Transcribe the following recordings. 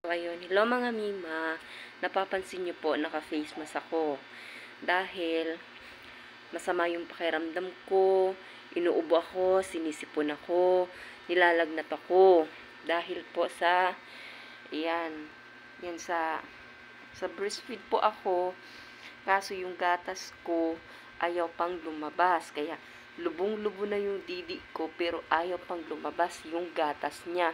Ayun, hello mga Mima. Napapansin niyo po, naka-face mask ako. Dahil masama yung pakiramdam ko, inuubo ako, sinisipon ako, nilalagnat ako. Dahil po sa, yan sa breastfeed po ako, kaso yung gatas ko ayaw pang lumabas. Kaya lubong-lubo na yung didi ko pero ayaw pang lumabas yung gatas niya.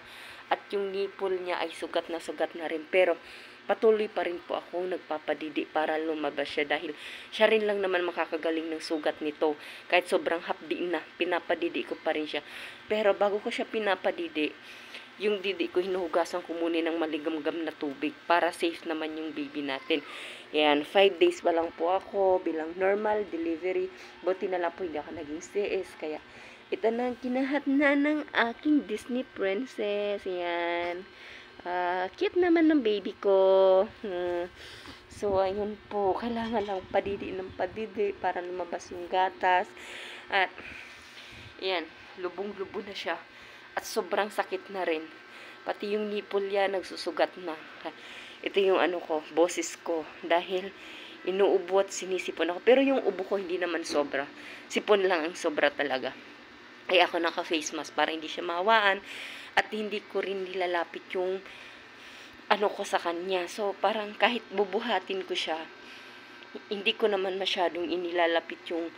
At yung nipple niya ay sugat na rin. Pero patuloy pa rin po ako nagpapadidi para lumabas siya dahil siya rin lang naman makakagaling ng sugat nito. Kahit sobrang hapdi na, pinapadidi ko pa rin siya. Pero bago ko siya pinapadidi, yung didi ko hinuhugasan ko muna ng maligamgam na tubig para safe naman yung baby natin. Yan, 5 days pa lang po ako bilang normal delivery. Buti na lang po hindi ako naging CS. Kaya ito na ang kinahat na ng aking Disney princess. Yan. Cute naman ng baby ko. So, ayun po. Kailangan lang padidi ng padidi para lumabas yung gatas. At, yan. Lubong-lubo na siya. At sobrang sakit na rin. Pati yung nipple yan, nagsusugat na. Ito yung boses ko. Dahil inuubo at sinisipon ako. Pero yung ubo ko hindi naman sobra. Sipon lang ang sobra talaga. Ay ako naka-face mask para hindi siya mahawaan. At hindi ko rin nilalapit yung ko sa kanya. So, parang kahit bubuhatin ko siya, hindi ko naman masyadong inilalapit yung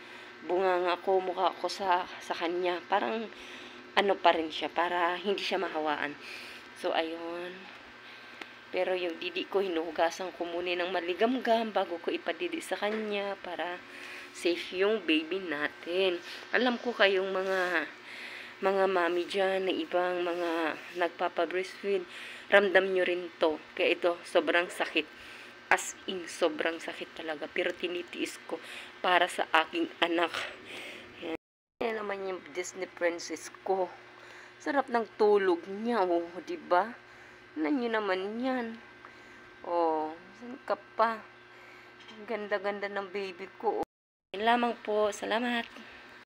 bunganga ko, mukha ko sa kanya. Parang pa rin siya para hindi siya mahawaan. So, ayun. Pero yung didi ko, hinuhugasan ko muna ng maligamgam bago ko ipadidi sa kanya para safe yung baby natin. Alam ko kayong mga mami dyan na ibang mga nagpapa-breastfeed, ramdam nyo rin to. Kaya ito, sobrang sakit. As in, sobrang sakit talaga. Pero tinitiis ko para sa aking anak. Yan naman yung Disney princess ko. Sarap ng tulog niya, oh, diba? Nyo naman yan. Oh, saan ka pa? Ganda-ganda ng baby ko. Oh. Yan lamang po. Salamat.